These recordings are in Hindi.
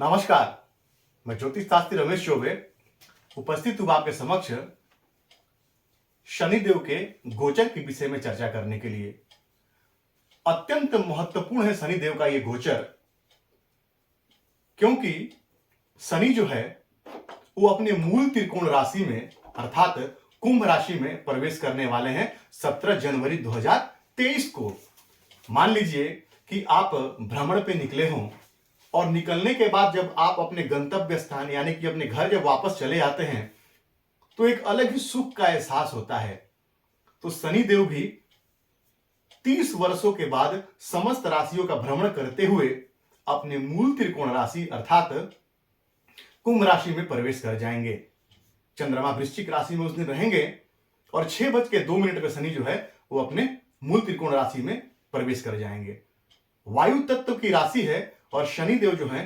नमस्कार, मैं ज्योतिष शास्त्री रमेश चौबे उपस्थित हूं आपके समक्ष शनिदेव के गोचर के विषय में चर्चा करने के लिए। अत्यंत महत्वपूर्ण है शनिदेव का यह गोचर, क्योंकि शनि जो है वो अपने मूल त्रिकोण राशि में अर्थात कुंभ राशि में प्रवेश करने वाले हैं 17 जनवरी 2023 को। मान लीजिए कि आप भ्रमण पे निकले हों और निकलने के बाद जब आप अपने गंतव्य स्थान यानी कि अपने घर जब वापस चले आते हैं तो एक अलग ही सुख का एहसास होता है। तो शनिदेव भी 30 वर्षों के बाद समस्त राशियों का भ्रमण करते हुए अपने मूल त्रिकोण राशि अर्थात कुंभ राशि में प्रवेश कर जाएंगे। चंद्रमा वृश्चिक राशि में उस दिन रहेंगे और 6:02 पर शनि जो है वो अपने मूल त्रिकोण राशि में प्रवेश कर जाएंगे। वायु तत्व की राशि है और शनिदेव जो है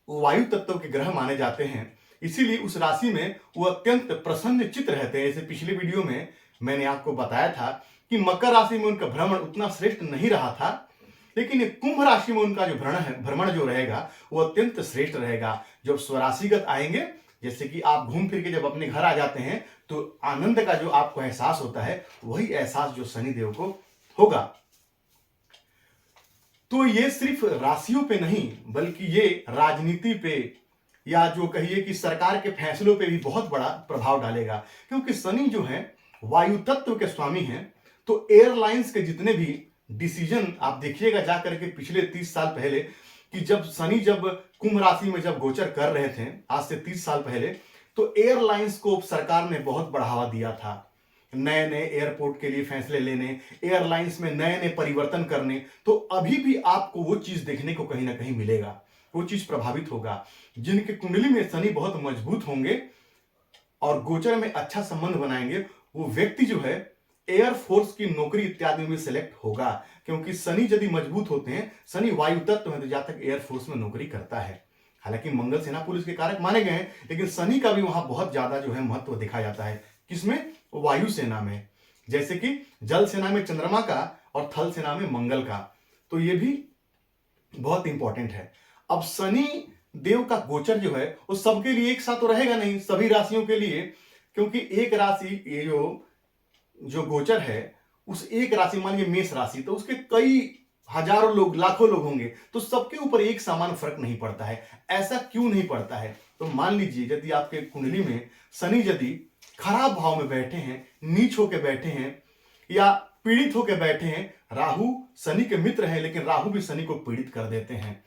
वो वायु तत्व के ग्रह माने जाते हैं, इसीलिए उस राशि में वो अत्यंत प्रसन्न चित्त रहते हैं। जैसे पिछले वीडियो में मैंने आपको बताया था कि मकर राशि में उनका भ्रमण उतना श्रेष्ठ नहीं रहा था, लेकिन कुंभ राशि में उनका जो भ्रमण जो रहेगा वो अत्यंत श्रेष्ठ रहेगा। जब स्वराशिगत आएंगे, जैसे कि आप घूम फिर के जब अपने घर आ जाते हैं तो आनंद का जो आपको एहसास होता है वही एहसास जो शनिदेव को होगा। तो ये सिर्फ राशियों पे नहीं बल्कि ये राजनीति पे या जो कहिए कि सरकार के फैसलों पे भी बहुत बड़ा प्रभाव डालेगा, क्योंकि शनि जो है वायु तत्व के स्वामी हैं। तो एयरलाइंस के जितने भी डिसीजन आप देखिएगा जाकर के पिछले 30 साल पहले कि जब शनि जब कुंभ राशि में जब गोचर कर रहे थे आज से 30 साल पहले, तो एयरलाइंस को सरकार ने बहुत बढ़ावा दिया था। नए नए एयरपोर्ट के लिए फैसले लेने, एयरलाइंस में नए नए परिवर्तन करने। तो अभी भी आपको वो चीज देखने को कहीं ना कहीं मिलेगा, वो चीज प्रभावित होगा। जिनके कुंडली में शनि बहुत मजबूत होंगे और गोचर में अच्छा संबंध बनाएंगे, वो व्यक्ति जो है एयरफोर्स की नौकरी इत्यादि में सिलेक्ट होगा, क्योंकि शनि यदि मजबूत होते हैं, शनि वायु तत्व है तो जहां तक एयरफोर्स में नौकरी करता है। हालांकि मंगल सेना पुलिस के कारक माने गए हैं, लेकिन शनि का भी वहां बहुत ज्यादा जो है महत्व देखा जाता है। किसमें? वायु सेना में, जैसे कि जल सेना में चंद्रमा का और थल सेना में मंगल का। तो ये भी बहुत इंपॉर्टेंट है। अब शनि देव का गोचर जो है वो सबके लिए एक साथ तो रहेगा नहीं, सभी राशियों के लिए, क्योंकि एक राशि ये जो गोचर है उस एक राशि मान लीजिए मेष राशि, तो उसके कई हजारों लोग लाखों लोग होंगे, तो सबके ऊपर एक समान फर्क नहीं पड़ता है। ऐसा क्यों नहीं पड़ता है? तो मान लीजिए यदि आपके कुंडली में शनि यदि खराब भाव में बैठे हैं, नीच होकर बैठे हैं या पीड़ित होकर बैठे हैं, राहु शनि के मित्र हैं लेकिन राहु भी शनि को पीड़ित कर देते हैं।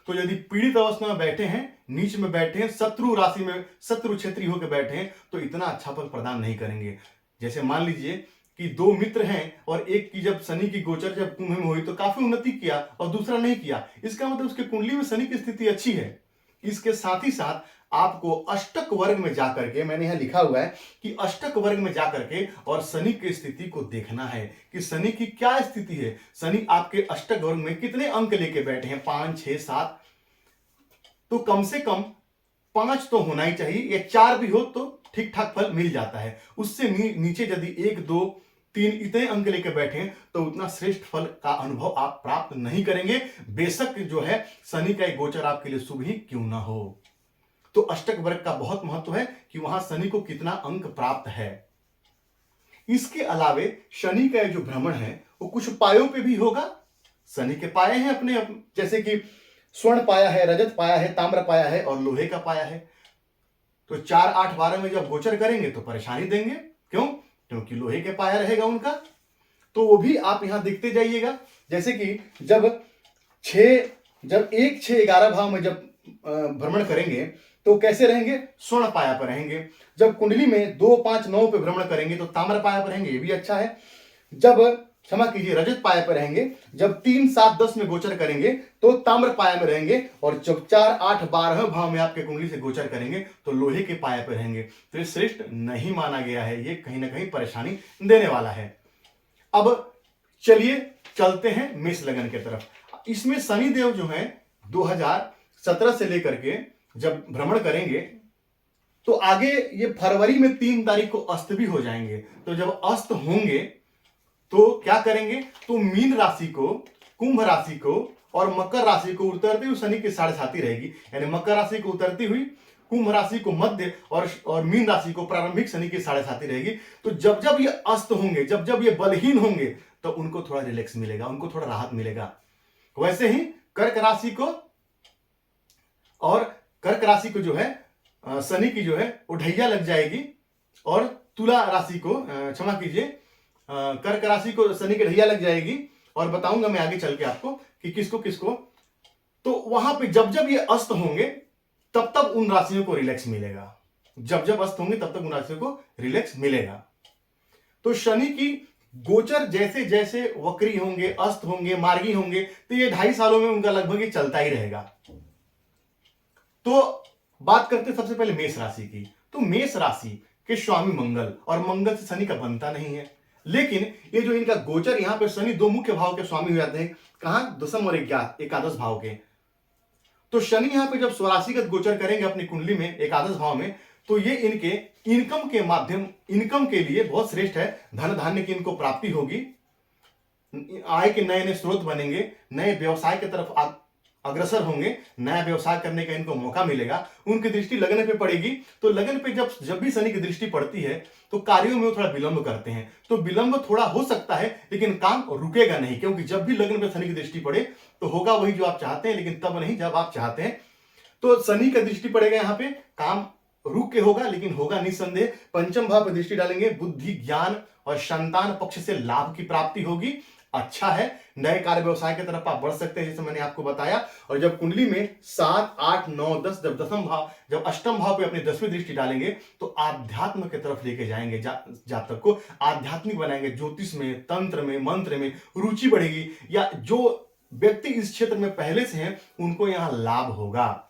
तो यदि पीड़ित अवस्था में बैठे हैं, नीच में बैठे हैं, शत्रु राशि में शत्रु क्षेत्री होकर बैठे हैं, तो इतना अच्छा फल प्रदान नहीं करेंगे। जैसे मान लीजिए कि दो मित्र हैं और एक की जब शनि की गोचर जब कुंभ में हुई तो काफी उन्नति किया और दूसरा नहीं किया, इसका मतलब उसके कुंडली में शनि की स्थिति अच्छी है। इसके साथ ही साथ आपको अष्टक वर्ग में जाकर के, मैंने यहां लिखा हुआ है कि अष्टक वर्ग में जाकर के और शनि की स्थिति को देखना है कि शनि की क्या स्थिति है। शनि आपके अष्टक वर्ग में कितने अंक लेके बैठे हैं? 5, 6, 7। तो कम से कम 5 तो होना ही चाहिए, या 4 भी हो तो ठीक ठाक फल मिल जाता है। उससे नीचे यदि 1, 2, 3 इतने अंक लेकर बैठे तो उतना श्रेष्ठ फल का अनुभव आप प्राप्त नहीं करेंगे, बेशक जो है शनि का एक गोचर आपके लिए शुभ ही क्यों ना हो। तो अष्टक वर्ग का बहुत महत्व है कि वहां शनि को कितना अंक प्राप्त है। इसके अलावे शनि का जो भ्रमण है वो कुछ पायों पे भी होगा। शनि के पाए हैं अपने, जैसे कि स्वर्ण पाया है, रजत पाया है, ताम्र पाया है और लोहे का पाया है। तो 4, 8, 12 में जब गोचर करेंगे तो परेशानी देंगे। क्यों? क्योंकि लोहे के पाया रहेगा उनका। तो वो भी आप यहां देखते जाइएगा। जैसे कि जब 1, 6, 11 भाव में जब भ्रमण करेंगे तो कैसे रहेंगे? स्वर्ण पाया पर रहेंगे। जब कुंडली में 2, 5, 9 पे भ्रमण करेंगे तो ताम्र पाया पर रहेंगे, ये भी अच्छा है। जब क्षमा कीजिए रजत पाया पर रहेंगे। जब 3, 7, 10 में गोचर करेंगे तो ताम्र पाया में रहेंगे, और जब 4, 8, 12 भाव में आपके कुंडली से गोचर करेंगे तो लोहे के पाया पर रहेंगे। तो ये श्रेष्ठ नहीं माना गया है, ये कहीं ना कहीं परेशानी देने वाला है। अब चलिए चलते हैं मेष लगन की तरफ। इसमें शनिदेव जो है 2017 से लेकर के जब भ्रमण करेंगे तो आगे ये फरवरी में 3 तारीख को अस्त भी हो जाएंगे। तो जब अस्त होंगे तो क्या करेंगे? तो मीन राशि को, कुंभ राशि को और मकर राशि को उतरती हुई शनि की साढ़े साथी रहेगी, यानी मकर राशि को उतरती हुई कुंभ राशि को मध्य और मीन राशि को प्रारंभिक शनि की साढ़े साथी रहेगी। तो जब जब ये अस्त होंगे, जब जब ये बलहीन होंगे, तो उनको थोड़ा रिलैक्स मिलेगा, उनको थोड़ा राहत मिलेगा। वैसे ही कर्क राशि को, और कर्क राशि को जो है शनि की जो है वो ढैया लग जाएगी, और तुला राशि को क्षमा कीजिए, कर्क राशि को शनि की ढैया लग जाएगी, और बताऊंगा मैं आगे चल के आपको कि किसको किसको। तो वहां पे जब जब ये अस्त होंगे तब तब उन राशियों को रिलैक्स मिलेगा, जब जब अस्त होंगे तब तक उन राशियों को रिलैक्स मिलेगा। तो शनि की गोचर जैसे जैसे वक्री होंगे, अस्त होंगे, मार्गी होंगे, तो ये 2.5 सालों में उनका लगभग ये चलता ही रहेगा। तो बात करते सबसे पहले मेष राशि की। तो मेष राशि के स्वामी मंगल, और मंगल से शनि का बनता नहीं है, लेकिन ये जो इनका गोचर, यहां पे शनि 2 मुख्य भाव के स्वामी हो जाते हैं। कहां? दशम और एकादश भाव के। तो शनि यहां पे जब स्वराशिगत गोचर करेंगे अपनी कुंडली में एकादश भाव में, तो ये इनके इनकम के माध्यम, इनकम के लिए बहुत श्रेष्ठ है। धन धान्य की इनको प्राप्ति होगी, आय के नए नए स्रोत बनेंगे, नए व्यवसाय की तरफ अग्रसर होंगे, नया व्यवसाय करने का इनको मौका मिलेगा। उनकी दृष्टि लगन पे पड़ेगी, तो लगन पे जब भी शनि की दृष्टि पड़ती है तो कार्यों में वो थोड़ा विलंब करते हैं। तो विलंब थोड़ा हो सकता है, लेकिन काम रुकेगा नहीं, क्योंकि जब भी लगन पे शनि की दृष्टि पड़े तो होगा वही जो आप चाहते हैं, लेकिन तब नहीं जब आप चाहते हैं। तो शनि का दृष्टि पड़ेगा यहाँ पे, काम रुक के होगा, लेकिन होगा निस्संदेह। पंचम भाव पर दृष्टि डालेंगे, बुद्धि, ज्ञान और संतान पक्ष से लाभ की प्राप्ति होगी। अच्छा है, नए कार्य व्यवसाय की तरफ आप बढ़ सकते हैं, जैसे मैंने आपको बताया। और जब कुंडली में 7, 8, 9, 10, जब दसम भाव, जब अष्टम भाव पे अपनी 10वीं दृष्टि डालेंगे तो आध्यात्म की तरफ लेके जाएंगे, जातक को आध्यात्मिक बनाएंगे। ज्योतिष में, तंत्र में, मंत्र में रुचि बढ़ेगी, या जो व्यक्ति इस क्षेत्र में पहले से हैं उनको यहाँ लाभ होगा,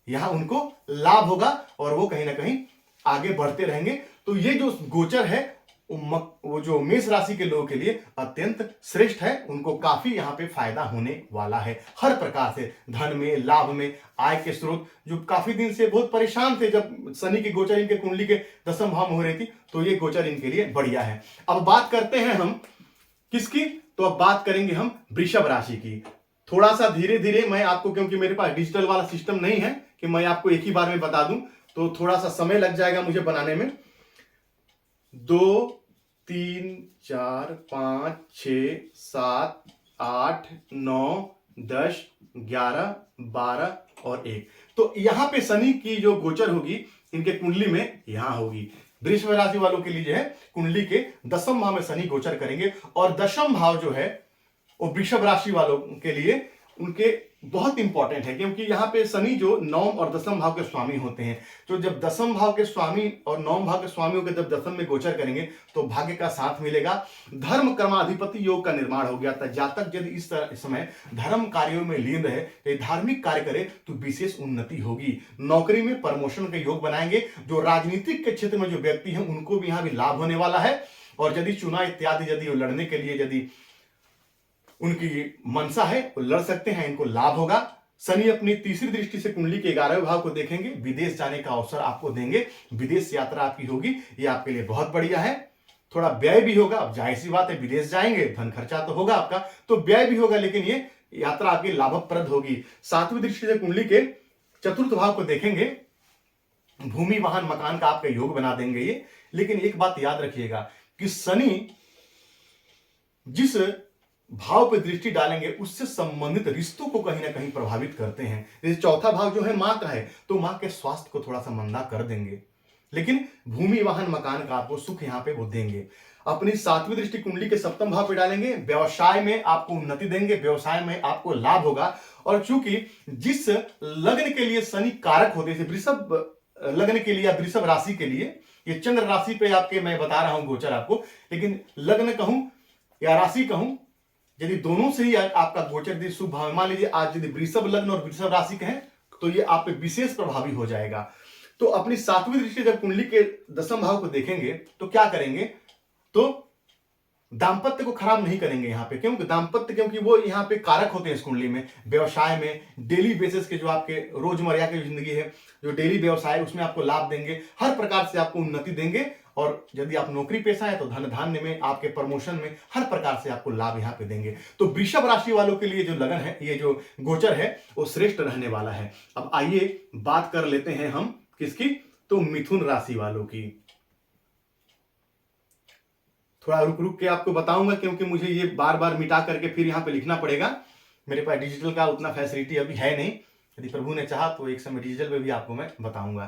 यहाँ उनको लाभ होगा, और वो कहीं ना कहीं आगे बढ़ते रहेंगे। तो ये जो गोचर है वो जो मेष राशि के लोगों के लिए अत्यंत श्रेष्ठ है, उनको काफी यहाँ पे फायदा होने वाला है हर प्रकार से, धन में, लाभ में, आय के स्रोत। जो काफी दिन से बहुत परेशान थे जब शनि की गोचर इनके कुंडली के दसम भाव में हो रही थी, तो ये गोचर इनके लिए बढ़िया है। अब बात करते हैं हम किसकी? तो अब बात करेंगे हम वृषभ राशि की। थोड़ा सा धीरे धीरे मैं आपको, क्योंकि मेरे पास डिजिटल वाला सिस्टम नहीं है कि मैं आपको एक ही बार में बता दूं, तो थोड़ा सा समय लग जाएगा मुझे बनाने में। 2, 3, 4, 5, 6, 7, 8, 9, 10, 11, 12 और 1। तो यहां पे शनि की जो गोचर होगी इनके कुंडली में यहां होगी। वृषभ राशि वालों के लिए जो है कुंडली के दसम भाव में शनि गोचर करेंगे, और दशम भाव जो है वो वृषभ राशि वालों के लिए उनके बहुत इंपॉर्टेंट है, क्योंकि यहाँ पे शनि जो नवम और दसम भाव के स्वामी होते हैं। तो जब दसम भाव के स्वामी और नवम भाव के स्वामी होकर जब दसम में गोचर करेंगे तो भाग्य का साथ मिलेगा। धर्म कर्माधिपति योग का निर्माण हो गया था। जातक यदि इस समय धर्म कार्यों में लीन रहे, तो धार्मिक कार्य करे तो विशेष उन्नति होगी। नौकरी में प्रमोशन के योग बनाएंगे। जो राजनीतिक के क्षेत्र में जो व्यक्ति हैं उनको भी यहाँ भी लाभ होने वाला है। और यदि चुनाव इत्यादि यदि लड़ने के लिए यदि उनकी मनसा है वो लड़ सकते हैं, इनको लाभ होगा। शनि अपनी तीसरी दृष्टि से कुंडली के 11वें भाव को देखेंगे, विदेश जाने का अवसर आपको देंगे, विदेश यात्रा आपकी होगी, ये आपके लिए बहुत बढ़िया है। थोड़ा व्यय भी होगा, अब जाहिर सी बात है विदेश जाएंगे, धन खर्चा तो होगा आपका, तो व्यय भी होगा, लेकिन ये यात्रा आपकी लाभप्रद होगी। 7वीं दृष्टि से कुंडली के चतुर्थ भाव को देखेंगे, भूमि, वाहन, मकान का आपका योग बना देंगे ये। लेकिन एक बात याद रखिएगा कि शनि जिस भाव पे दृष्टि डालेंगे उससे संबंधित रिश्तों को कहीं ना कहीं प्रभावित करते हैं। जैसे चौथा भाव जो है मां का है, तो मां के स्वास्थ्य को थोड़ा सा मंदा कर देंगे, लेकिन भूमि, वाहन, मकान का आपको सुख यहाँ पे वो देंगे। अपनी 7वीं दृष्टि कुंडली के 7वें भाव पे डालेंगे, व्यवसाय में आपको उन्नति देंगे, व्यवसाय में आपको लाभ होगा। और चूंकि जिस लग्न के लिए शनि कारक होते हैं, वृषभ लग्न के लिए या वृषभ राशि के लिए, ये चंद्र राशि पे आपके मैं बता रहा हूं गोचर आपको, लेकिन लग्न कहूं या राशि कहूं, यदि दोनों से ही आपका गोचर यदि शुभ भाव, मान लीजिए आज यदि वृषभ लग्न और वृषभ राशि कहें तो ये आप पे विशेष प्रभावी हो जाएगा। तो अपनी 7वीं दृष्टि जब कुंडली के दसम भाव को देखेंगे तो क्या करेंगे? तो दांपत्य को खराब नहीं करेंगे यहाँ पे, क्योंकि वो यहाँ पे कारक होते हैं इस कुंडली में। व्यवसाय में डेली बेसिस के जो आपके रोजमर्रा की जिंदगी है, जो डेली व्यवसाय उसमें आपको लाभ देंगे, हर प्रकार से आपको उन्नति देंगे। और यदि आप नौकरी पेशा है तो धन धान्य में, आपके प्रमोशन में, हर प्रकार से आपको लाभ यहाँ पे देंगे। तो वृषभ राशि वालों के लिए जो लगन है, ये जो गोचर है वो श्रेष्ठ रहने वाला है। अब आइए बात कर लेते हैं हम किसकी, तो मिथुन राशि वालों की। थोड़ा रुक रुक के आपको बताऊंगा क्योंकि मुझे ये बार बार मिटा करके फिर यहाँ पे लिखना पड़ेगा। मेरे पास डिजिटल का उतना फैसिलिटी अभी है नहीं, यदि प्रभु ने चाहा तो एक समय डिजिटल पे भी आपको मैं बताऊंगा।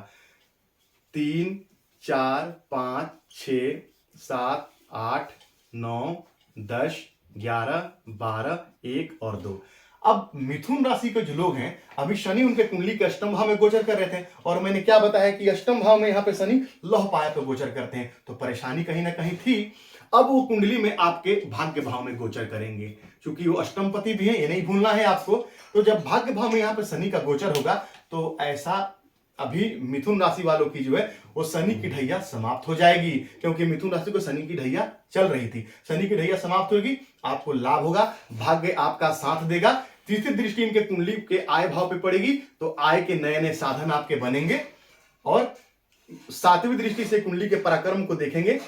3 4 5 6 7 8 9 10 11 12 1 और 2। अब मिथुन राशि के जो लोग हैं, अभी शनि उनके कुंडली के अष्टम भाव में गोचर कर रहे थे, और मैंने क्या बताया कि अष्टम भाव में यहाँ पे शनि लौह पाया पे गोचर करते हैं, तो परेशानी कहीं ना कहीं थी। अब वो कुंडली में आपके भाग्य भाव में गोचर करेंगे, क्योंकि वो अष्टमपति भी है, ये नहीं भूलना है आपको। तो जब भाग्य भाव में यहाँ पे शनि का गोचर होगा तो ऐसा अभी मिथुन राशि वालों की जो है वो शनि की ढैया समाप्त हो जाएगी, क्योंकि मिथुन राशि को शनि की ढैया चल रही थी। शनि की ढैया समाप्त होगी, आपको लाभ होगा, भाग्य आपका साथ देगा। तीसरी दृष्टि इनके कुंडली के आय भाव पे पड़ेगी, तो आय के नए नए साधन आपके बनेंगे। और सातवीं दृष्टि से कुंडली के पराक्रम को देखेंगे,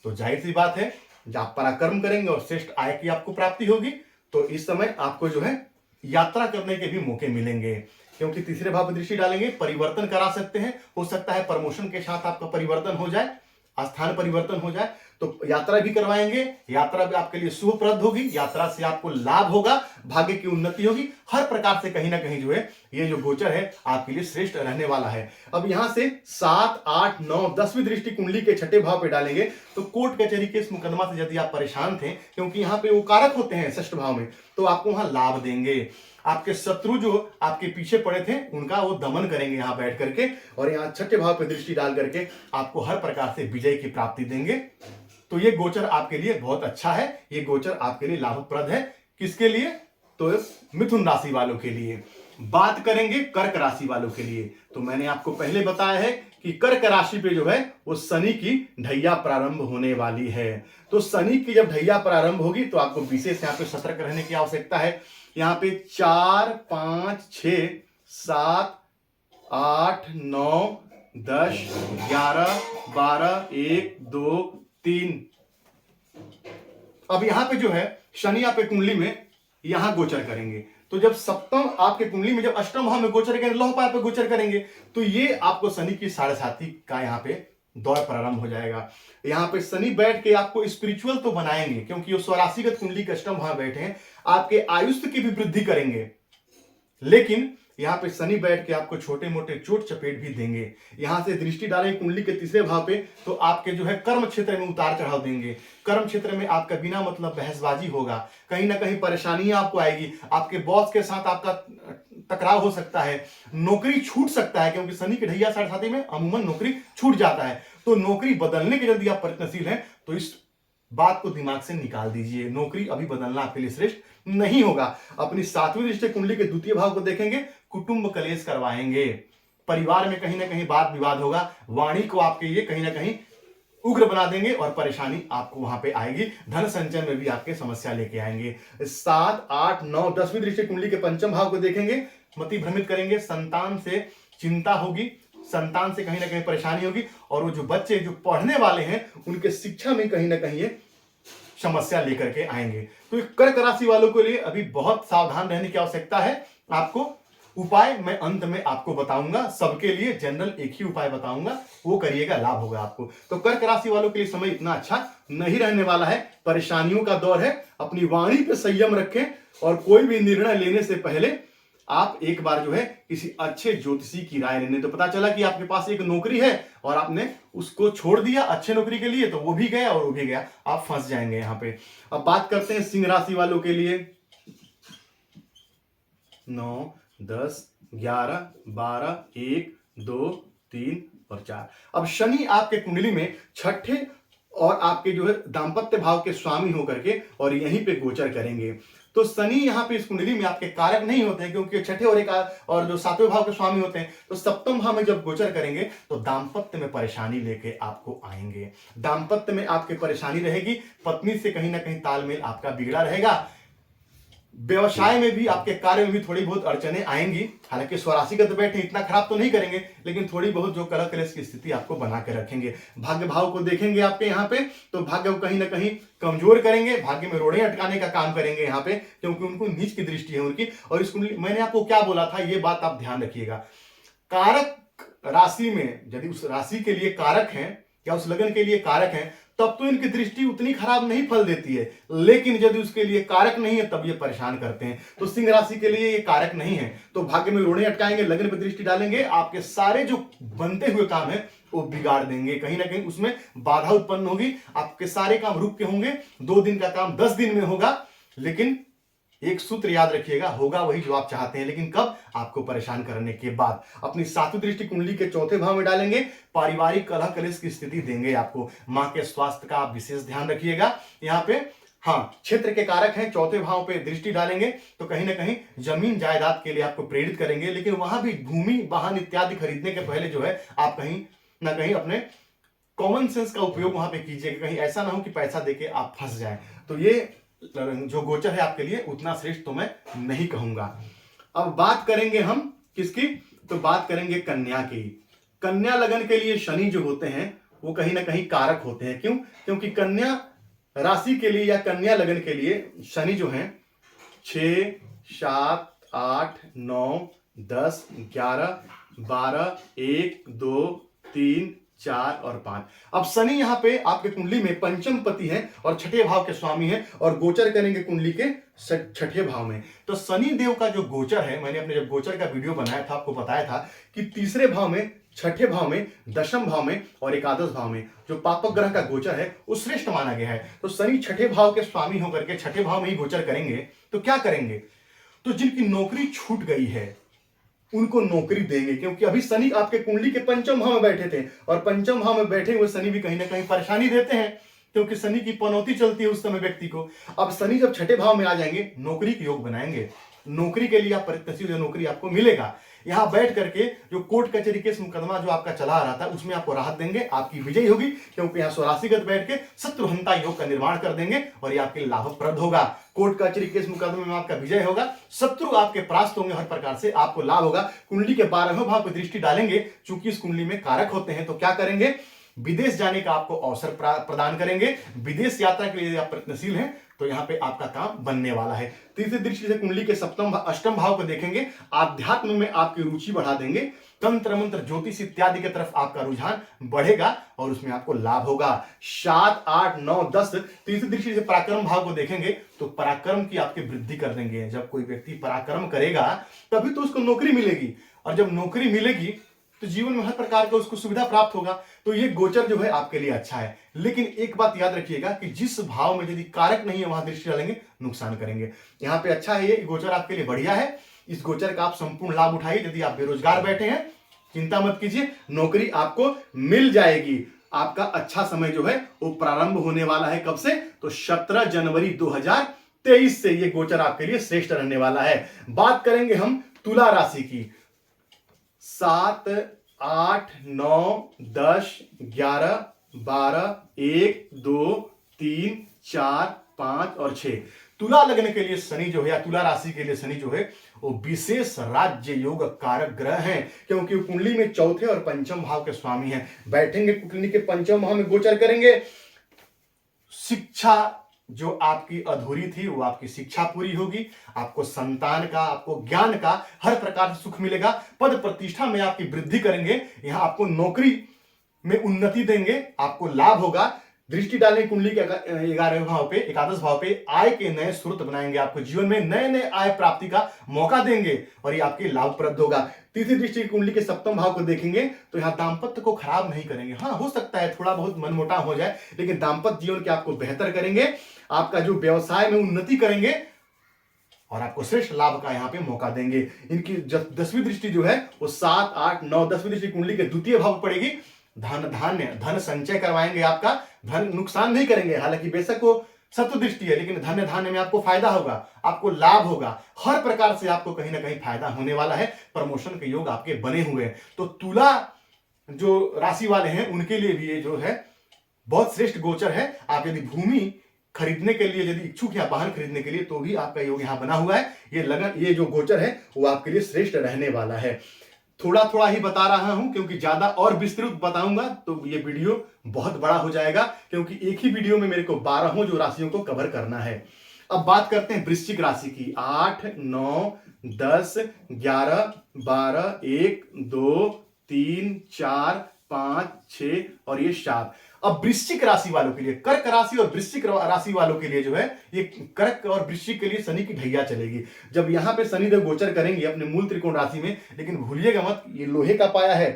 तो जाहिर सी बात है जब आप पराक्रम करेंगे और श्रेष्ठ आय की आपको प्राप्ति होगी, तो इस समय आपको जो है यात्रा करने के भी मौके मिलेंगे, क्योंकि तीसरे भाव पर दृष्टि डालेंगे, परिवर्तन करा सकते हैं। हो सकता है प्रमोशन के साथ आपका परिवर्तन हो जाए, स्थान परिवर्तन हो जाए, तो यात्रा भी करवाएंगे। यात्रा भी आपके लिए शुभप्रद होगी, यात्रा से आपको लाभ होगा, भाग्य की उन्नति होगी। हर प्रकार से कहीं ना कहीं जो है ये जो गोचर है आपके लिए श्रेष्ठ रहने वाला है। अब यहां से 7 8 9 10वीं दृष्टि कुंडली के छठे भाव पे डालेंगे, तो कोर्ट कचहरी केस मुकदमा से यदि आप परेशान थे, क्योंकि यहाँ पे वो कारक होते हैं षष्ठ भाव में, तो आपको वहां लाभ देंगे। आपके शत्रु जो आपके पीछे पड़े थे उनका वो दमन करेंगे यहाँ बैठ करके, और यहाँ छठे भाव पे दृष्टि डाल करके आपको हर प्रकार से विजय की प्राप्ति देंगे। तो ये गोचर आपके लिए बहुत अच्छा है, ये गोचर आपके लिए लाभप्रद है। किसके लिए, तो मिथुन राशि वालों के लिए। बात करेंगे कर्क राशि वालों के लिए, तो मैंने आपको पहले बताया है कि कर्क राशि पे जो है वो शनि की ढैया प्रारंभ होने वाली है। तो शनि की जब ढैया प्रारंभ होगी तो आपको विशेष यहाँ पे सतर्क रहने की आवश्यकता है। यहाँ पे 4 5 6 7 8 9 10 11 12 1 2 3। अब यहां पे जो है शनि आपके कुंडली में यहां गोचर करेंगे, तो जब सप्तम आपके कुंडली में जब अष्टम भाव में गोचर करेंगे, लौह पाया पे गोचर करेंगे, तो ये आपको शनि की 7.5 का यहाँ पे दौर प्रारंभ हो जाएगा। यहाँ पे शनि बैठ के आपको स्पिरिचुअल तो बनाएंगे, क्योंकि वो स्वराशिगत कुंडली के अष्टम भाव बैठे हैं, आपके आयुष्य की भी वृद्धि करेंगे। लेकिन यहाँ पे शनि बैठ के आपको छोटे मोटे चोट चपेट भी देंगे। यहां से दृष्टि डालेंगे कुंडली के तीसरे भाव पे, तो आपके जो है कर्म क्षेत्र में उतार चढ़ाव देंगे। कर्म क्षेत्र में आपका बिना मतलब बहसबाजी होगा, कहीं ना कहीं परेशानियां आपको आएगी, आपके बॉस के साथ आपका टकराव हो सकता है, नौकरी छूट सकता है, क्योंकि शनि की ढैया 7.5 में अमूमन नौकरी छूट जाता है। तो नौकरी बदलने के यदि आप प्रयत्नशील हैं तो इस बात को दिमाग से निकाल दीजिए, नौकरी अभी बदलना आपके लिए श्रेष्ठ नहीं होगा। अपनी 7वीं दृष्टि कुंडली के द्वितीय भाव को देखेंगे, कुटुंब कलेश करवाएंगे, परिवार में कहीं ना कहीं वाद विवाद होगा, वाणी को आपके लिए कहीं ना कहीं उग्र बना देंगे और परेशानी आपको वहां पे आएगी। धन संचय में भी आपके समस्या लेके आएंगे। 7 8 9 10वीं दृष्टि कुंडली के पंचम भाव को देखेंगे, मति भ्रमित करेंगे, संतान से चिंता होगी, संतान से कहीं ना कहीं परेशानी होगी, और वो जो बच्चे जो पढ़ने वाले हैं उनके शिक्षा में कहीं ना कहीं ये समस्या लेकर के आएंगे। तो कर्क राशि वालों के लिए अभी बहुत सावधान रहने की आवश्यकता है। आपको उपाय मैं अंत में आपको बताऊंगा, सबके लिए जनरल एक ही उपाय बताऊंगा, वो करिएगा, लाभ होगा आपको। तो कर्क राशि वालों के लिए समय इतना अच्छा नहीं रहने वाला है, परेशानियों का दौर है। अपनी वाणी पे संयम रखें, और कोई भी निर्णय लेने से पहले आप एक बार जो है किसी अच्छे ज्योतिषी की राय लेने। तो पता चला कि आपके पास एक नौकरी है और आपने उसको छोड़ दिया अच्छे नौकरी के लिए, तो वो भी गया और वो भी गया, आप फंस जाएंगे यहाँ पे। अब बात करते हैं सिंह राशि वालों के लिए। 9 10 11 12 1 2 3 और 4। अब शनि आपके कुंडली में छठे और आपके जो है दाम्पत्य भाव के स्वामी होकर के और यहीं पे गोचर करेंगे। तो शनि यहाँ पे इस कुंडली में आपके कारक नहीं होते हैं, क्योंकि छठे और जो 7वें भाव के स्वामी होते हैं। तो सप्तम भाव में जब गोचर करेंगे तो दाम्पत्य में परेशानी लेके आपको आएंगे, दाम्पत्य में आपके परेशानी रहेगी, पत्नी से कहीं ना कहीं तालमेल आपका बिगड़ा रहेगा। व्यवसाय में भी, आपके कार्य में भी थोड़ी बहुत अड़चने आएंगी। हालांकि स्वराशिगत बैठे इतना खराब तो नहीं करेंगे, लेकिन थोड़ी बहुत जो कलह कलेश की स्थिति आपको बना के रखेंगे। भाग्य भाव को देखेंगे आपके यहाँ पे, तो भाग्य को कहीं ना कहीं कमजोर करेंगे, भाग्य में रोड़े अटकाने का काम करेंगे यहाँ पे, क्योंकि उनको नीच की दृष्टि है उनकी। और इस कुंडली, मैंने आपको क्या बोला था, ये बात आप ध्यान रखिएगा। कारक राशि में यदि उस राशि के लिए कारक है या उस लगन के लिए कारक है, तब तो इनकी दृष्टि उतनी खराब नहीं फल देती है। लेकिन यदि उसके लिए कारक नहीं है, तब ये परेशान करते हैं। तो सिंह राशि के लिए ये कारक नहीं है, तो भाग्य में रोड़े अटकाएंगे, लगन पर दृष्टि डालेंगे, आपके सारे जो बनते हुए काम है वो बिगाड़ देंगे। कहीं ना कहीं उसमें बाधा उत्पन्न होगी, आपके सारे काम रुक के होंगे। 2 दिन का काम 10 दिन में होगा। लेकिन एक सूत्र याद रखिएगा, होगा वही जो आप चाहते हैं, लेकिन कब? आपको परेशान करने के बाद। अपनी सातवीं दृष्टि कुंडली के चौथे भाव में डालेंगे, पारिवारिक कलह कलेश की स्थिति देंगे आपको। मां के स्वास्थ्य का आप विशेष ध्यान रखिएगा यहाँ पे। हाँ, क्षेत्र के कारक हैं, चौथे भाव पे दृष्टि डालेंगे तो कहीं ना कहीं जमीन जायदाद के लिए आपको प्रेरित करेंगे। लेकिन वहां भी भूमि वाहन इत्यादि खरीदने के पहले जो है आप कहीं ना कहीं अपने कॉमन सेंस का उपयोग वहां पे कीजिएगा, कहीं ऐसा ना हो कि पैसा देके आप फंस जाए। तो ये जो गोचर है आपके लिए उतना श्रेष्ठ तो मैं नहीं कहूंगा। अब बात करेंगे हम किसकी, तो बात करेंगे कन्या की। कन्या लगन के लिए शनि जो होते हैं वो कहीं ना कहीं कारक होते हैं। क्यों? क्योंकि कन्या राशि के लिए या कन्या लगन के लिए शनि जो है 6, 7, 8, 9, 10, 11, 12, 1, 2, 3, 4 और 5। अब शनि यहाँ पे आपके कुंडली में पंचम पति है और छठे भाव के स्वामी है और गोचर करेंगे कुंडली के छठे भाव में। तो शनि देव का जो गोचर है, मैंने अपने जब गोचर का वीडियो बनाया था आपको बताया था कि तीसरे भाव में, छठे भाव में, दशम भाव में और एकादश भाव में जो पापक ग्रह का गोचर है वो श्रेष्ठ माना गया है। तो शनि छठे भाव के स्वामी होकर के छठे भाव में ही गोचर करेंगे तो क्या करेंगे? तो जिनकी नौकरी छूट गई है उनको नौकरी देंगे, क्योंकि अभी शनि आपके कुंडली के पंचम भाव में बैठे थे और पंचम भाव में बैठे हुए शनि भी कहीं ना कहीं परेशानी देते हैं, क्योंकि शनि की पनौती चलती है उस समय व्यक्ति को। अब शनि जब छठे भाव में आ जाएंगे, नौकरी के योग बनाएंगे, नौकरी के लिए आप प्रत्याशित नौकरी आपको मिलेगा। यहां बैठ करके जो कोर्ट कचहरी केस मुकदमा जो आपका चला आ रहा था उसमें आपको राहत देंगे, आपकी विजय होगी, क्योंकि यहाँ स्वराशिगत बैठ के शत्रुहंता योग का निर्माण कर देंगे और ये आपके लाभप्रद होगा। कोर्ट कचहरी केस मुकदमे में आपका विजय होगा, शत्रु आपके परास्त होंगे, हर प्रकार से आपको लाभ होगा। कुंडली के 12वें भाव पर दृष्टि डालेंगे, चूंकि इस कुंडली में कारक होते हैं, तो क्या करेंगे? विदेश जाने का आपको अवसर प्रदान करेंगे। विदेश यात्रा के लिए आप प्रयत्नशील हैं तो यहाँ पे आपका काम बनने वाला है। तीसरी दृष्टि से कुंडली के अष्टम भाव को देखेंगे, आध्यात्म में आपकी रुचि बढ़ा देंगे, तंत्र मंत्र ज्योतिष इत्यादि की तरफ आपका रुझान बढ़ेगा और उसमें आपको लाभ होगा। 7, 8, 9, 10 तीसरी दृष्टि से पराक्रम भाव को देखेंगे तो पराक्रम की आपकी वृद्धि कर देंगे। जब कोई व्यक्ति पराक्रम करेगा तभी तो उसको नौकरी मिलेगी, और जब नौकरी मिलेगी तो जीवन में हर प्रकार का उसको सुविधा प्राप्त होगा। तो ये गोचर जो है आपके लिए अच्छा है। लेकिन एक बात याद रखिएगा कि जिस भाव में यदि कारक नहीं है वहां दृष्टि डालेंगे नुकसान करेंगे। यहाँ पे अच्छा है, ये गोचर आपके लिए बढ़िया है। इस गोचर का आप संपूर्ण लाभ उठाइए। यदि आप बेरोजगार बैठे हैं चिंता मत कीजिए, नौकरी आपको मिल जाएगी। आपका अच्छा समय जो है वो प्रारंभ होने वाला है। कब से? तो 17 जनवरी 2023 से ये गोचर आपके लिए श्रेष्ठ रहने वाला है। बात करेंगे हम तुला राशि की। 7, 8, 9, 10, 11, 12, 1, 2, 3, 4, 5 और 6। तुला लगन के लिए शनि जो है या तुला राशि के लिए शनि जो है वो विशेष राज्य योग कारक ग्रह हैं, क्योंकि वो कुंडली में चौथे और पंचम भाव के स्वामी हैं। बैठेंगे कुंडली के पंचम भाव में गोचर करेंगे। शिक्षा जो आपकी अधूरी थी वो आपकी शिक्षा पूरी होगी, आपको संतान का, आपको ज्ञान का हर प्रकार से सुख मिलेगा। पद प्रतिष्ठा में आपकी वृद्धि करेंगे, यहां आपको नौकरी में उन्नति देंगे, आपको लाभ होगा। दृष्टि डालें कुंडली के 11वें भाव पे, एकादश भाव पे, आय के नए स्रोत बनाएंगे, आपको जीवन में नए नए आय प्राप्ति का मौका देंगे और ये आपके लाभप्रद होगा। तीसरी दृष्टि कुंडली के सप्तम भाव को देखेंगे तो यहाँ दाम्पत्य को खराब नहीं करेंगे। हाँ, हो सकता है थोड़ा बहुत मनमुटाव हो जाए, लेकिन दाम्पत्य जीवन के आपको बेहतर करेंगे, आपका जो व्यवसाय में उन्नति करेंगे और आपको श्रेष्ठ लाभ का यहाँ पे मौका देंगे। इनकी 10वीं दृष्टि जो है वो 7, 8, 9, 10वीं दृष्टि कुंडली के द्वितीय भाव पड़ेगी। धन संचय करवाएंगे, आपका धन नुकसान नहीं करेंगे। हालांकि बेशक वो शत्रु दृष्टि है, लेकिन धान्य में आपको फायदा होगा, आपको लाभ होगा, हर प्रकार से आपको कहीं ना कहीं फायदा होने वाला है। प्रमोशन के योग आपके बने हुए हैं। तो तुला जो राशि वाले हैं उनके लिए भी ये जो है बहुत श्रेष्ठ गोचर है। आप यदि भूमि खरीदने के लिए यदि इच्छुक है वाहन खरीदने के लिए तो भी आपका योग यहाँ बना हुआ है। ये लगन, ये जो गोचर है वो आपके लिए श्रेष्ठ रहने वाला है। थोड़ा थोड़ा ही बता रहा हूं क्योंकि ज्यादा और विस्तृत बताऊंगा तो ये वीडियो बहुत बड़ा हो जाएगा, क्योंकि एक ही वीडियो में मेरे को 12 जो राशियों को कवर करना है। अब बात करते हैं वृश्चिक राशि की। 8, 9, 10, 11, 12, 1, 2, 3, 4, 5, 6 और ये 7। अब वृश्चिक राशि वालों के लिए, कर्क राशि और वृश्चिक राशि वालों के लिए जो है, ये कर्क और वृश्चिक के लिए शनि की ढैया चलेगी। जब यहां पे शनिदेव गोचर करेंगे अपने मूल त्रिकोण राशि में, लेकिन भूलिएगा मत ये लोहे का पाया है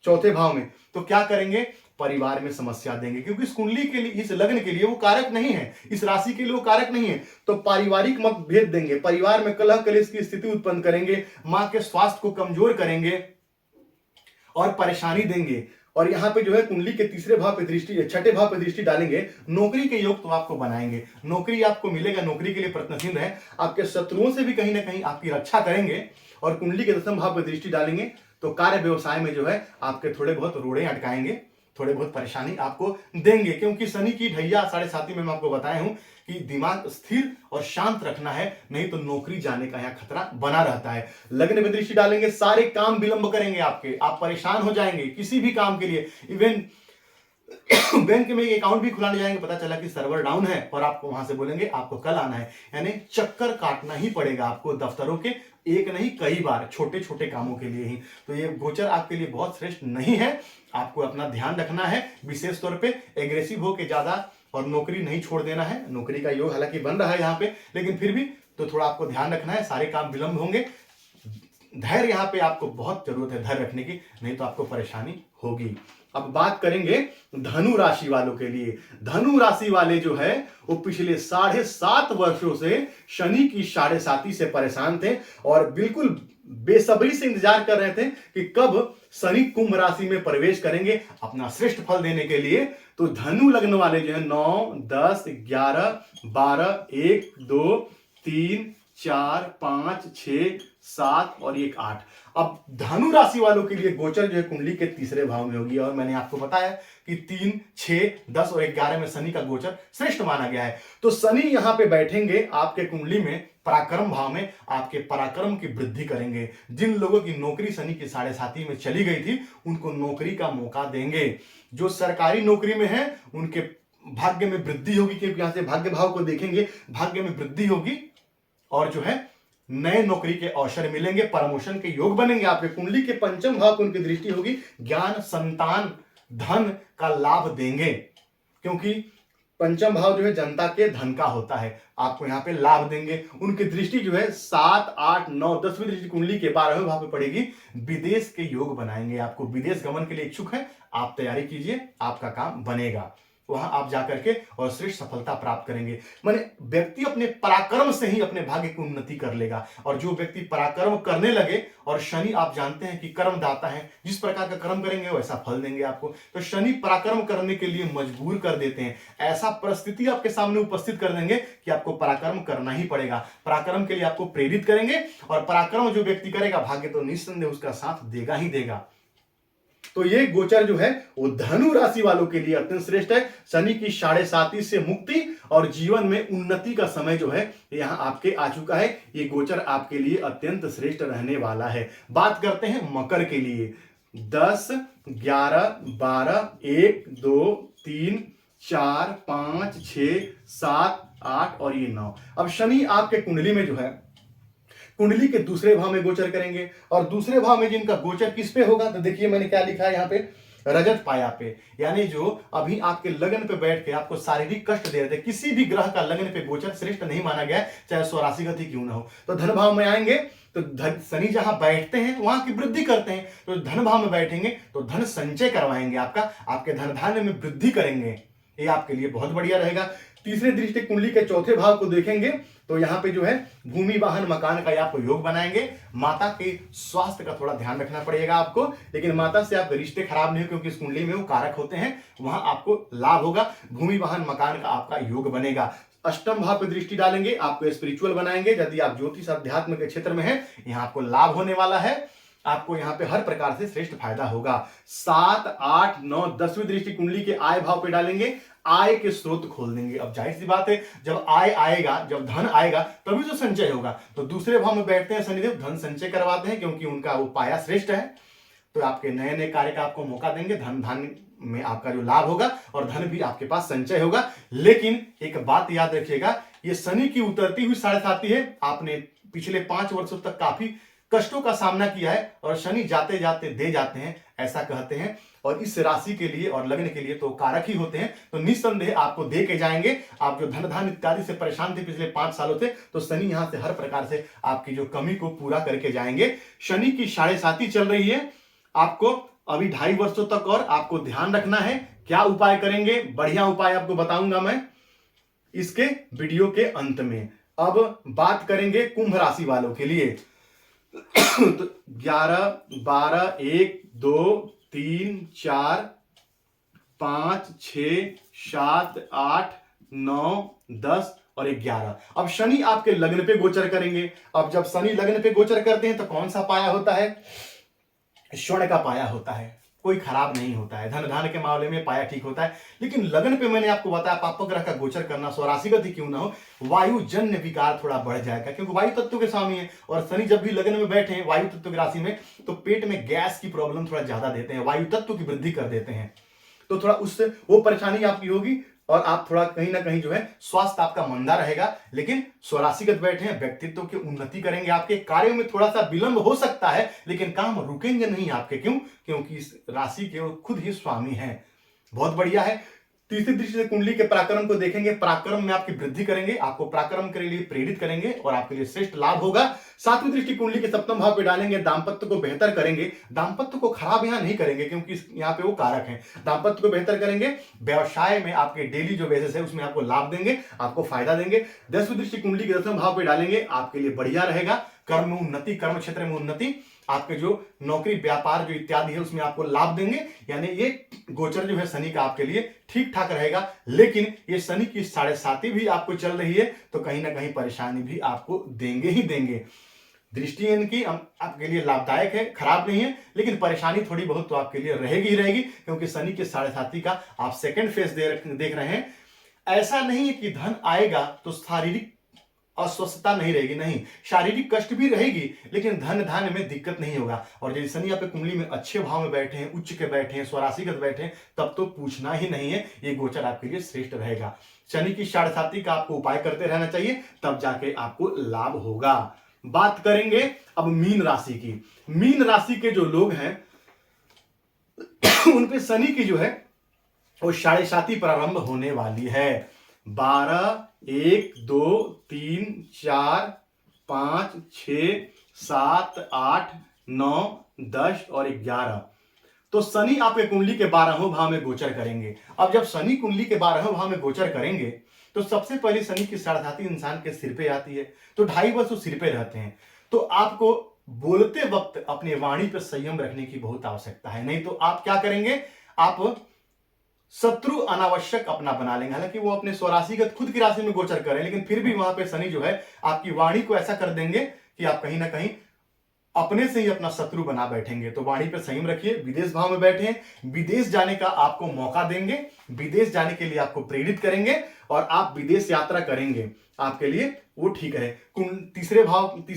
चौथे भाव में, तो क्या करेंगे, परिवार में समस्या देंगे, क्योंकि इस कुंडली के लिए, इस लग्न के लिए वो कारक नहीं है, इस राशि के लिए वो कारक नहीं है। तो पारिवारिक मतभेद देंगे, परिवार में कलह कलेश की स्थिति उत्पन्न करेंगे, मां के स्वास्थ्य को कमजोर करेंगे और परेशानी देंगे। और यहां पे जो है कुंडली के तीसरे भाव पे दृष्टि, छठे भाव पे दृष्टि डालेंगे। नौकरी के योग तो आपको बनाएंगे, नौकरी आपको मिलेगा, नौकरी के लिए प्रयत्नशील है, आपके शत्रुओं से भी कहीं ना कहीं आपकी रक्षा करेंगे। और कुंडली के दसम भाव पे दृष्टि डालेंगे तो कार्य व्यवसाय में जो है आपके थोड़े बहुत रोड़े अटकाएंगे, थोड़े बहुत परेशानी आपको देंगे, क्योंकि शनि की ढैया 7.5 में मैं आपको बताया हूं कि दिमाग स्थिर और शांत रखना है, नहीं तो नौकरी जाने का यहाँ खतरा बना रहता है। लग्न में दृष्टि डालेंगे, सारे काम विलंब करेंगे आपके, आप परेशान हो जाएंगे किसी भी काम के लिए। इवन बैंक में एक अकाउंट भी खुलाने जाएंगे, पता चला कि सर्वर डाउन है और आपको वहां से बोलेंगे आपको कल आना है, यानी चक्कर काटना ही पड़ेगा आपको दफ्तरों के, एक नहीं कई बार, छोटे छोटे कामों के लिए ही। तो ये गोचर आपके लिए बहुत श्रेष्ठ नहीं है, आपको अपना ध्यान रखना है, विशेष तौर पे एग्रेसिव हो के ज्यादा, और नौकरी नहीं छोड़ देना है। नौकरी का योग हालांकि बन रहा है यहाँ पे, लेकिन फिर भी तो थोड़ा आपको ध्यान रखना है, सारे काम विलंब होंगे। धैर्य यहाँ पे आपको बहुत जरूरत है धैर्य रखने की, नहीं तो आपको परेशानी होगी। अब बात करेंगे धनु राशि वालों के लिए। धनु राशि वाले जो है वो पिछले 7.5 वर्षों से शनि की 7.5 से परेशान थे और बिल्कुल बेसब्री से इंतजार कर रहे थे कि कब शनि कुंभ राशि में प्रवेश करेंगे अपना श्रेष्ठ फल देने के लिए। तो धनु लग्न वाले जो है 9, 10, 11, 12, 1, 2, 3, 4, 5, 6, 7 और 1, 8। अब धनु राशि वालों के लिए गोचर जो है कुंडली के तीसरे भाव में होगी, और मैंने आपको बताया कि 3, 6, 10 और 11 में शनि का गोचर श्रेष्ठ माना गया है। तो शनि यहां पे बैठेंगे आपके कुंडली में पराक्रम भाव में, आपके पराक्रम की वृद्धि करेंगे। जिन लोगों की नौकरी शनि की 7.5 में चली गई थी उनको नौकरी का मौका देंगे। जो सरकारी नौकरी में है उनके भाग्य में वृद्धि होगी, क्योंकि यहां से भाग्य भाव को देखेंगे, भाग्य में वृद्धि होगी और जो है नए नौकरी के अवसर मिलेंगे, प्रमोशन के योग बनेंगे। आपके कुंडली के पंचम भाव पर उनकी दृष्टि होगी, ज्ञान, संतान, धन का लाभ देंगे, क्योंकि पंचम भाव जो है जनता के धन का होता है, आपको यहाँ पे लाभ देंगे। उनकी दृष्टि जो है 7, 8, 9, 10वीं दृष्टि कुंडली के 12वें भाव पे पड़ेगी, विदेश के योग बनाएंगे। आपको विदेश गमन के लिए इच्छुक है, आप तैयारी कीजिए, आपका काम बनेगा, वहां आप जाकर के और श्रेष्ठ सफलता प्राप्त करेंगे। माने व्यक्ति अपने पराक्रम से ही अपने भाग्य की उन्नति कर लेगा, और जो व्यक्ति पराक्रम करने लगे, और शनि आप जानते हैं कि कर्मदाता है, जिस प्रकार का कर्म करेंगे वैसा फल देंगे आपको। तो शनि पराक्रम करने के लिए मजबूर कर देते हैं, ऐसा परिस्थिति आपके सामने उपस्थित कर देंगे कि आपको पराक्रम करना ही पड़ेगा। पराक्रम के लिए आपको प्रेरित करेंगे, और पराक्रम जो व्यक्ति करेगा भाग्य तो निस्संदेह उसका साथ देगा ही देगा। तो ये गोचर जो है वो धनु राशि वालों के लिए अत्यंत श्रेष्ठ है। शनि की 7.5 से मुक्ति और जीवन में उन्नति का समय जो है यहां आपके आ चुका है। ये गोचर आपके लिए अत्यंत श्रेष्ठ रहने वाला है। बात करते हैं मकर के लिए। 10, 11, 12, 1, 2, 3, 4, 5, 6, 7, 8 और ये 9। अब शनि आपके कुंडली में जो है कुंडली के दूसरे भाव में गोचर करेंगे, और दूसरे भाव में जिनका गोचर किस पे होगा तो देखिए मैंने क्या लिखा है यहाँ पे, रजत पाया पे, यानी जो अभी आपके लगन पे बैठ के आपको शारीरिक कष्ट दे रहे थे, किसी भी ग्रह का लगन पे गोचर श्रेष्ठ नहीं माना गया, चाहे स्वराशि गति क्यों ना हो। तो धन भाव में आएंगे तो शनि जहां बैठते हैं वहां की वृद्धि करते हैं, तो धन भाव में बैठेंगे तो धन संचय करवाएंगे, आपके धन धान्य में वृद्धि करेंगे, ये आपके लिए बहुत बढ़िया रहेगा। तीसरे दृष्टि कुंडली के चौथे भाव को देखेंगे तो यहाँ पे जो है भूमि वाहन मकान का आपको योग बनाएंगे। माता के स्वास्थ्य का थोड़ा ध्यान रखना पड़ेगा आपको, लेकिन माता से आपके रिश्ते खराब नहीं हो, क्योंकि इस कुंडली में वो कारक होते हैं, वहां आपको लाभ होगा। भूमि वाहन मकान का आपका योग बनेगा। अष्टम भाव पे दृष्टि डालेंगे, आपको स्पिरिचुअल बनाएंगे। यदि आप ज्योतिष अध्यात्म के क्षेत्र में हैं, यहाँ आपको लाभ होने वाला है। आपको यहाँ पे हर प्रकार से श्रेष्ठ फायदा होगा। 7, 8, 9, 10वीं दृष्टि कुंडली के आय भाव पे डालेंगे, आय के स्रोत खोल देंगे। अब जाहिर सी बात है, जब आय आएगा, जब धन आएगा, तभी तो संचय होगा। तो दूसरे भाव में बैठते हैं शनिदेव, धन संचय करवाते हैं, क्योंकि उनका वो पाया श्रेष्ठ है। तो आपके नए नए कार्य का आपको मौका देंगे, धन में आपका जो लाभ होगा और धन भी आपके पास संचय होगा। लेकिन एक बात याद रखिएगा, ये शनि की उतरती हुई 7.5 है। आपने पिछले 5 वर्षों तक काफी कष्टों का सामना किया है और शनि जाते जाते दे जाते हैं, ऐसा कहते हैं। और इस राशि के लिए और लग्न के लिए तो कारक ही होते हैं, तो निस्संदेह आपको दे के जाएंगे। आप जो धन धान इत्यादि से परेशान थे पिछले 5 सालों से, तो शनि यहां से हर प्रकार से आपकी जो कमी को पूरा करके जाएंगे। शनि की 7.5 चल रही है, आपको अभी 2.5 वर्षों तक और आपको ध्यान रखना है। क्या उपाय करेंगे, बढ़िया उपाय आपको बताऊंगा मैं इसके वीडियो के अंत में। अब बात करेंगे कुंभ राशि वालों के लिए। तो 11, 12, 1, 2, 3, 4, 5, 6, 7, 8, 9, 10 और 11। अब शनि आपके लग्न पे गोचर करेंगे। अब जब शनि लग्न पे गोचर करते हैं तो कौन सा पाया होता है? स्वर्ण का पाया होता है, कोई खराब नहीं होता है। धन धान के मामले में पाया ठीक होता है। लेकिन लग्न पे मैंने आपको बताया, पाप ग्रह का गोचर करना स्वराशिगत ही क्यों ना हो, वायु जन्य विकार थोड़ा बढ़ जाएगा, क्योंकि वायु तत्व के स्वामी है। और शनि जब भी लग्न में बैठे हैं वायु तत्व की राशि में, तो पेट में गैस की प्रॉब्लम थोड़ा ज्यादा देते हैं, वायु तत्व की वृद्धि कर देते हैं। तो थोड़ा उससे वो परेशानी आपकी होगी और आप थोड़ा कहीं ना कहीं जो है स्वास्थ्य आपका मंदा रहेगा। लेकिन स्वराशिगत बैठे हैं, व्यक्तित्व की उन्नति करेंगे, आपके कार्यों में थोड़ा सा विलंब हो सकता है, लेकिन काम रुकेंगे नहीं आपके। क्यों? क्योंकि इस राशि के वो खुद ही स्वामी हैं। बहुत बढ़िया है। तीसरी दृष्टि से कुंडली के पराक्रम को देखेंगे, पराक्रम में आपकी वृद्धि करेंगे, आपको पराक्रम के लिए प्रेरित करेंगे और आपके लिए श्रेष्ठ लाभ होगा। 7वीं दृष्टि कुंडली के सप्तम भाव पे डालेंगे, दाम्पत्य को बेहतर करेंगे। दाम्पत्य को खराब यहां नहीं करेंगे, क्योंकि यहाँ पे वो कारक हैं। दाम्पत्य को बेहतर करेंगे, व्यवसाय में आपके डेली जो बेसिस है उसमें आपको लाभ देंगे, आपको फायदा देंगे। 10वीं दृष्टि कुंडली के 10वें भाव पे डालेंगे, आपके लिए बढ़िया रहेगा। कर्म में उन्नति, कर्म क्षेत्र में उन्नति, आपके जो नौकरी व्यापार जो इत्यादि है उसमें आपको लाभ देंगे। यानी ये गोचर जो है शनि का आपके लिए ठीक ठाक रहेगा। लेकिन ये शनि की 7.5 भी आपको चल रही है, तो कहीं ना कहीं परेशानी भी आपको देंगे ही देंगे। दृष्टि इनकी आपके लिए लाभदायक है, खराब नहीं है, लेकिन परेशानी थोड़ी बहुत तो आपके लिए रहेगी ही रहेगी, क्योंकि शनि के 7.5 का आप सेकंड फेज देख रहे हैं। ऐसा नहीं है कि धन आएगा तो शारीरिक अस्वस्थता नहीं रहेगी, नहीं, शारीरिक कष्ट भी रहेगी, लेकिन धन धान में दिक्कत नहीं होगा। और यदि शनि आपके कुंडली में अच्छे भाव में बैठे हैं, उच्च के बैठे हैं, स्वराशिगत बैठे हैं, तब तो पूछना ही नहीं है, ये गोचर आपके लिए श्रेष्ठ रहेगा। शनि की 7.5 का आपको उपाय करते रहना चाहिए, तब जाके आपको लाभ होगा। बात करेंगे अब मीन राशि की। मीन राशि के जो लोग हैं उन पे शनि की जो है वो 7.5 प्रारंभ होने वाली है। 12, 1, 2, 3, 4, 5, 6, 7, 8, 9, 10 और 11। तो शनि आपके कुंडली के 12वें भाव में गोचर करेंगे। अब जब शनि कुंडली के 12वें भाव में गोचर करेंगे, तो सबसे पहले शनि की 7.5 इंसान के सिर पे आती है, तो 2.5 वर्ष वो सिर पे रहते हैं। तो आपको बोलते वक्त अपनी वाणी पर संयम रखने की बहुत आवश्यकता है, नहीं तो आप क्या करेंगे, आप शत्रु अनावश्यक अपना बना लेंगे। हालांकि वो अपने स्वराशिगत खुद की राशि में गोचर करें, लेकिन फिर भी वहां पे शनि जो है आपकी वाणी को ऐसा कर देंगे कि आप कहीं ना कहीं अपने से ही अपना शत्रु बना बैठेंगे। तो वाणी पर संयम रखिए। विदेश भाव में बैठे हैं, विदेश जाने का आपको मौका देंगे, विदेश जाने के लिए आपको प्रेरित करेंगे और आप विदेश यात्रा करेंगे, आपके लिए वो ठीक है। तीसरी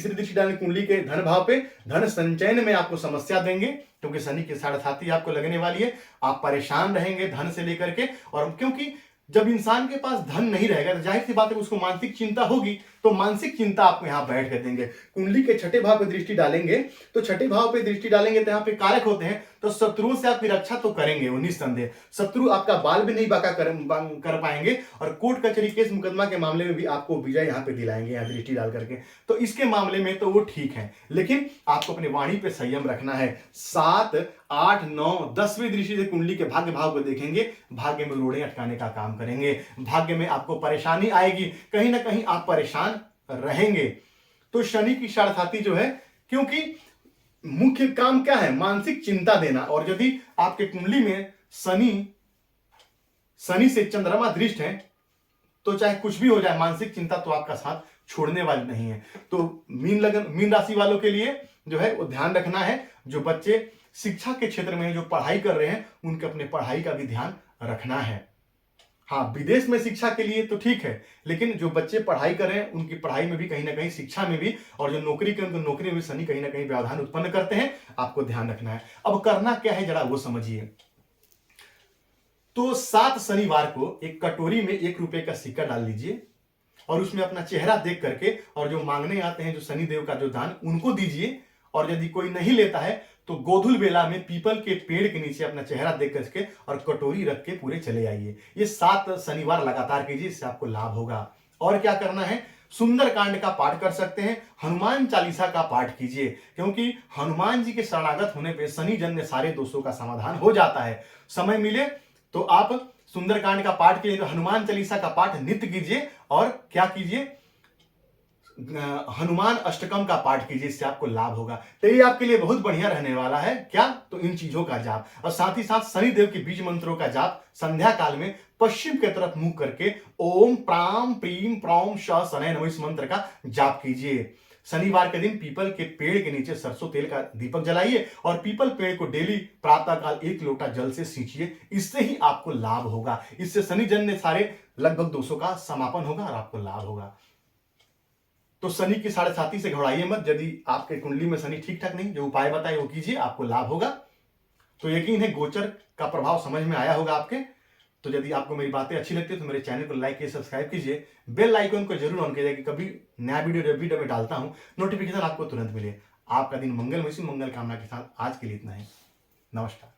दृष्टि डालेंगे कुंडली के धन भाव पे, धन संचयन में आपको समस्या देंगे, क्योंकि शनि की 7.5 आपको लगने वाली है। आप परेशान रहेंगे धन से लेकर के, और क्योंकि जब इंसान के पास धन नहीं रहेगा तो जाहिर सी बात है उसको मानसिक चिंता होगी, तो मानसिक चिंता आपको यहां बैठ कर देंगे। कुंडली के 6ठे भाव पे दृष्टि डालेंगे, तो 6ठे भाव पे दृष्टि डालेंगे तो यहाँ पे कारक होते हैं, तो शत्रुओं से आपकी रक्षा तो करेंगे वो निस्संदेह। शत्रु आपका बाल भी नहीं बाका कर पाएंगे, और कोर्ट कचहरी केस मुकदमा के मामले में भी आपको विजय यहाँ पे दिलाएंगे, यहाँ दृष्टि डाल करके। तो इसके मामले में तो वो ठीक है, लेकिन आपको अपनी वाणी पे संयम रखना है। 7, 8, 9, 10वीं दृष्टि से कुंडली के भाग्य भाव को देखेंगे, भाग्य में रोड़े अटकाने का काम करेंगे, भाग्य में आपको परेशानी आएगी, कहीं ना कहीं आप परेशान रहेंगे। तो शनि की 7.5 जो है, क्योंकि मुख्य काम क्या है, मानसिक चिंता देना। और यदि आपके कुंडली में शनि से चंद्रमा दृष्ट है, तो चाहे कुछ भी हो जाए, मानसिक चिंता तो आपका साथ छोड़ने वाली नहीं है। तो मीन राशि वालों के लिए जो है वो ध्यान रखना है। जो बच्चे शिक्षा के क्षेत्र में जो पढ़ाई कर रहे हैं उनके अपने पढ़ाई का भी ध्यान रखना है। हाँ, विदेश में शिक्षा के लिए तो ठीक है, लेकिन जो बच्चे पढ़ाई कर रहे हैं उनकी पढ़ाई में भी कहीं ना कहीं, शिक्षा में भी, और जो नौकरी के उनको नौकरी में भी शनि कहीं ना कहीं व्यवधान उत्पन्न करते हैं। आपको ध्यान रखना है। अब करना क्या है जरा वो समझिए। तो 7 शनिवार को एक कटोरी में 1 रुपए का सिक्का डाल लीजिए और उसमें अपना चेहरा देख करके, और जो मांगने आते हैं जो शनिदेव का जो दान, उनको दीजिए। और यदि कोई नहीं लेता है तो गोधुल बेला में पीपल के पेड़ के नीचे अपना चेहरा देख करके और कटोरी रख के पूरे चले आइए। ये 7 शनिवार लगातार कीजिए, इससे आपको लाभ होगा। और क्या करना है, सुंदर कांड का पाठ कर सकते हैं, हनुमान चालीसा का पाठ कीजिए, क्योंकि हनुमान जी के शरणागत होने पे शनि जन्य सारे दोषों का समाधान हो जाता है। समय मिले तो आप सुंदरकांड का पाठ कीजिए, तो हनुमान चालीसा का पाठ नित्य कीजिए। और क्या कीजिए, हनुमान अष्टकम का पाठ कीजिए, इससे आपको लाभ होगा। तो ये आपके लिए बहुत बढ़िया रहने वाला है। क्या, तो इन चीजों का जाप, और साथ ही साथ शनिदेव के बीज मंत्रों का जाप संध्या काल में पश्चिम की तरफ मुंह करके ओम प्राम प्रीम प्रौम श शनय नमः इस मंत्र का जाप कीजिए। शनिवार के दिन पीपल के पेड़ के नीचे सरसों तेल का दीपक जलाइए और पीपल पेड़ को डेली प्रातःकाल 1 लोटा जल से सींचिए। इससे ही आपको लाभ होगा। इससे शनि जन्य सारे लगभग दोषों का समापन होगा और आपको लाभ होगा। तो शनि की 7.5 से घबराइए मत। यदि आपके कुंडली में शनि ठीक ठाक नहीं, जो उपाय बताए वो कीजिए, आपको लाभ होगा। तो यकीन है गोचर का प्रभाव समझ में आया होगा आपके। तो यदि आपको मेरी बातें अच्छी लगती है तो मेरे चैनल को लाइक कीजिए, सब्सक्राइब कीजिए, बेल आइकन को जरूर ऑन कीजिए कि कभी नया वीडियो जब भी डालता हूं नोटिफिकेशन आपको तुरंत मिले। आपका दिन मंगलमय से, मंगल कामना के साथ आज के लिए इतना ही। नमस्कार।